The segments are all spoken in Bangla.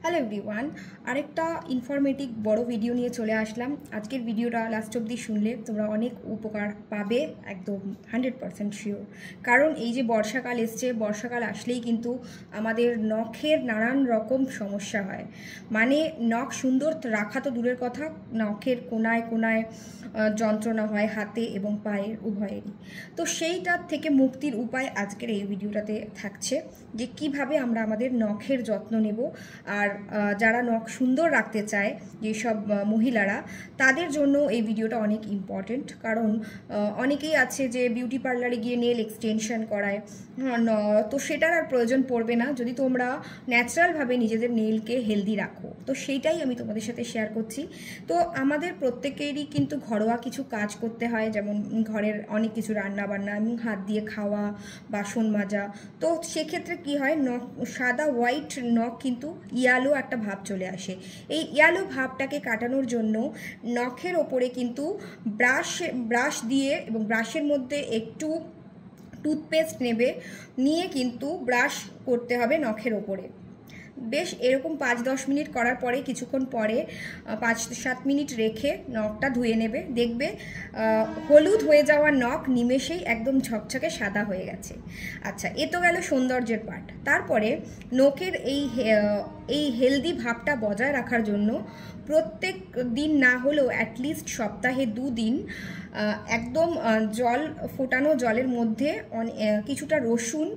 হ্যালো এভরিওয়ান, আরেকটা ইনফরমেটিভ বড় ভিডিও নিয়ে চলে আসলাম। আজকের ভিডিওটা লাস্ট অবধি শুনলে তোমরা অনেক উপকার পাবে, একদম 100% শিওর। কারণ এই যে বর্ষাকাল এসছে, বর্ষাকাল আসলেই কিন্তু আমাদের নখের নানান রকম সমস্যা হয়। মানে নখ সুন্দর রাখা তো দূরের কথা, নখের কোনায় কোনায় যন্ত্রণা হয় হাতে এবং পায়ের উভয়েরই। তো সেইটার থেকে মুক্তির উপায় আজকের এই ভিডিওটাতে থাকছে, যে কিভাবে আমরা আমাদের নখের যত্ন নেব। আর যারা নখ সুন্দর রাখতে চায়, যেসব মহিলারা, তাদের জন্য এই ভিডিওটা অনেক ইম্পর্টেন্ট। কারণ অনেকেই আছে যে বিউটি পার্লারে গিয়ে নেল এক্সটেনশন করায়, তো সেটার আর প্রয়োজন পড়বে না যদি তোমরা ন্যাচারালভাবে নিজেদের নেলকে হেলদি রাখো। তো সেইটাই আমি তোমাদের সাথে শেয়ার করছি। তো আমাদের প্রত্যেকেরই কিন্তু ঘরোয়া কিছু কাজ করতে হয়, যেমন ঘরের অনেক কিছু রান্না বান্না এবং হাত দিয়ে খাওয়া, বাসন মাজা। তো সেক্ষেত্রে কি হয়, নখ সাদা হোয়াইট নখ কিন্তু ইয়ালো একটা ভাব চলে আসে। এই ইয়ালো ভাবটাকে কাটানোর জন্য নখের ওপরে কিন্তু ব্রাশ দিয়ে এবং ব্রাশের মধ্যে একটু টুথপেস্ট নিয়ে কিন্তু ব্রাশ করতে হবে নখের ওপরে। বেশ এরকম 5-10 মিনিট করার পরে কিছুক্ষণ পরে 5-7 মিনিট রেখে নখটা ধুয়ে নেবে। দেখবে হলুদ হয়ে যাওয়া নখ নিমেষেই একদম ঝকঝকে সাদা হয়ে গেছে। আচ্ছা, এ তো গেল সৌন্দর্যের পার্ট। তারপরে নখের এই হেলদি ভাবটা বজায় রাখার জন্য প্রত্যেক দিন না হলেও অ্যাটলিস্ট সপ্তাহে 2 দিন একদম ফোটানো জলের মধ্যে কিছুটা রসুন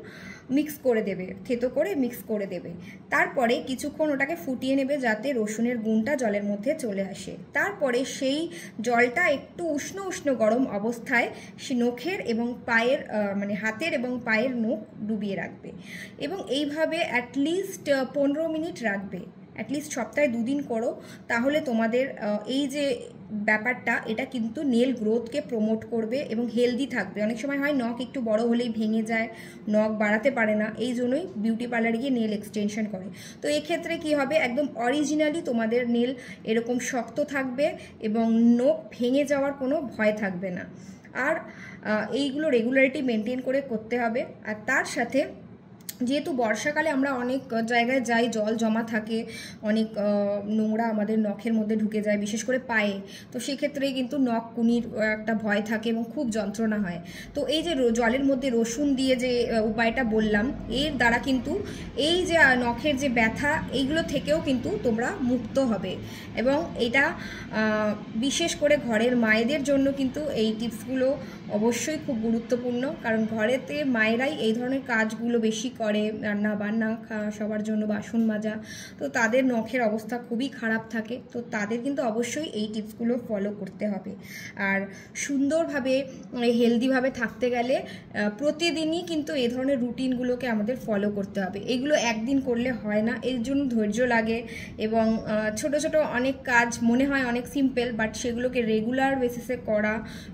মিক্স করে দেবে, থেতো করে মিক্স করে দেবে। তারপরে কিছুক্ষণ ওটাকে ফুটিয়ে নেবে যাতে রসুনের গুণটা জলের মধ্যে চলে আসে। তারপরে সেই জলটা একটু উষ্ণ উষ্ণ গরম অবস্থায় সে নখের এবং পায়ের মানে হাতের এবং পায়ের নখ ডুবিয়ে রাখবে এবং এইভাবে অ্যাটলিস্ট 15 মিনিট রাখবে। অ্যাটলিস্ট সপ্তাহে 2 দিন করো, তাহলে তোমাদের এই যে ব্যাপারটা, এটা কিন্তু নেল গ্রোথকে প্রমোট করবে এবং হেলদি থাকবে। অনেক সময় হয় নখ একটু বড় হলেই ভেঙে যায়, নখ বাড়াতে পারে না, এই জন্যই বিউটি পার্লারে গিয়ে নেল এক্সটেনশন করে। তো এক্ষেত্রে কি হবে, একদম অরিজিনালি তোমাদের নেল এরকম শক্ত থাকবে এবং নখ ভেঙে যাওয়ার কোনো ভয় থাকবে না। আর এইগুলো রেগুলারিটি মেনটেন করে করতে হবে। আর তার সাথে যেহেতু বর্ষাকালে আমরা অনেক জায়গায় যাই, জল জমা থাকে, অনেক নোংরা আমাদের নখের মধ্যে ঢুকে যায়, বিশেষ করে পায়ে। তো সেক্ষেত্রে কিন্তু নখ কুনির একটা ভয় থাকে এবং খুব যন্ত্রণা হয়। তো এই যে জলের মধ্যে রসুন দিয়ে যে উপায়টা বললাম, এর দ্বারা কিন্তু এই যে নখের যে ব্যথা, এইগুলো থেকেও কিন্তু তোমরা মুক্ত হবে। এবং এটা বিশেষ করে ঘরের মায়েদের জন্য কিন্তু এই টিপসগুলো অবশ্যই খুব গুরুত্বপূর্ণ। কারণ ঘরেতে মায়েরাই এই ধরনের কাজগুলো বেশি করে, রান্না বান্না, সবার জন্য বাসন মাজা। তো তাদের নখের অবস্থা খুবই খারাপ থাকে। তো তাদের কিন্তু অবশ্যই এই টিপসগুলো ফলো করতে হবে। আর সুন্দরভাবে হেলদিভাবে থাকতে গেলে প্রতিদিনই কিন্তু এই ধরনের রুটিনগুলোকে আমাদের ফলো করতে হবে। এগুলো একদিন করলে হয় না, এর জন্য ধৈর্য লাগে এবং ছোট ছোট অনেক কাজ মনে হয় অনেক সিম্পল, বাট সেগুলোকে রেগুলার বেসিসে করা,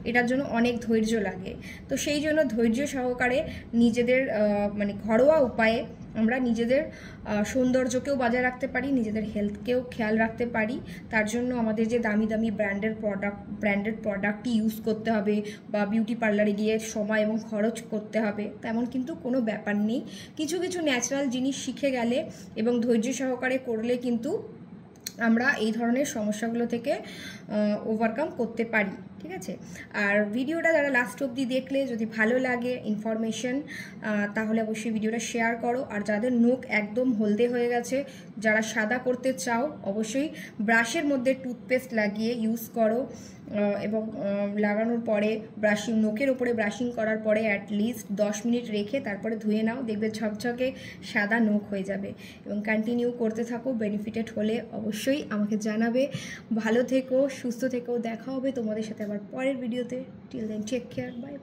এটার জন্য অনেক ধৈর্য লাগে। তো সেই জন্য ধৈর্য সহকারে নিজেদের মানে ঘরোয়া উপায়ে আমরা নিজেদের সৌন্দর্যকেও বজায় রাখতে পারি, নিজেদের হেলথকেও খেয়াল রাখতে পারি। তার জন্য আমাদের যে দামি দামি ব্র্যান্ডেড প্রোডাক্টই ইউজ করতে হবে বা বিউটি পার্লারে গিয়ে সময় এবং খরচ করতে হবে, তেমন কিন্তু কোনো ব্যাপার নেই। কিছু কিছু ন্যাচারাল জিনিস শিখে গেলে এবং ধৈর্য সহকারে করলে কিন্তু আমরা এই ধরনের সমস্যাগুলো থেকে ওভারকাম করতে পারি। ঠিক আছে? আর ভিডিওটা যারা লাস্ট অবধি দেখলে, যদি ভালো লাগে ইনফরমেশন, তাহলে অবশ্যই ভিডিওটা শেয়ার করো। আর যাদের নখ একদম হলদে হয়ে গেছে, যারা সাদা করতে চাও, অবশ্যই ব্রাশের মধ্যে টুথপেস্ট লাগিয়ে ইউজ করো এবং লাগানোর পরে নখের ওপরে ব্রাশিং করার পরে অ্যাটলিস্ট 10 মিনিট রেখে তারপরে ধুয়ে নাও, দেখবে ঝকঝকে সাদা নখ হয়ে যাবে। এবং কন্টিনিউ করতে থাকো। বেনিফিটেড হলে অবশ্যই আমাকে জানাবে। ভালো থেকো, সুস্থ থেকো। দেখা হবে তোমাদের সাথে আবার পরের ভিডিওতে। Till then take care, by.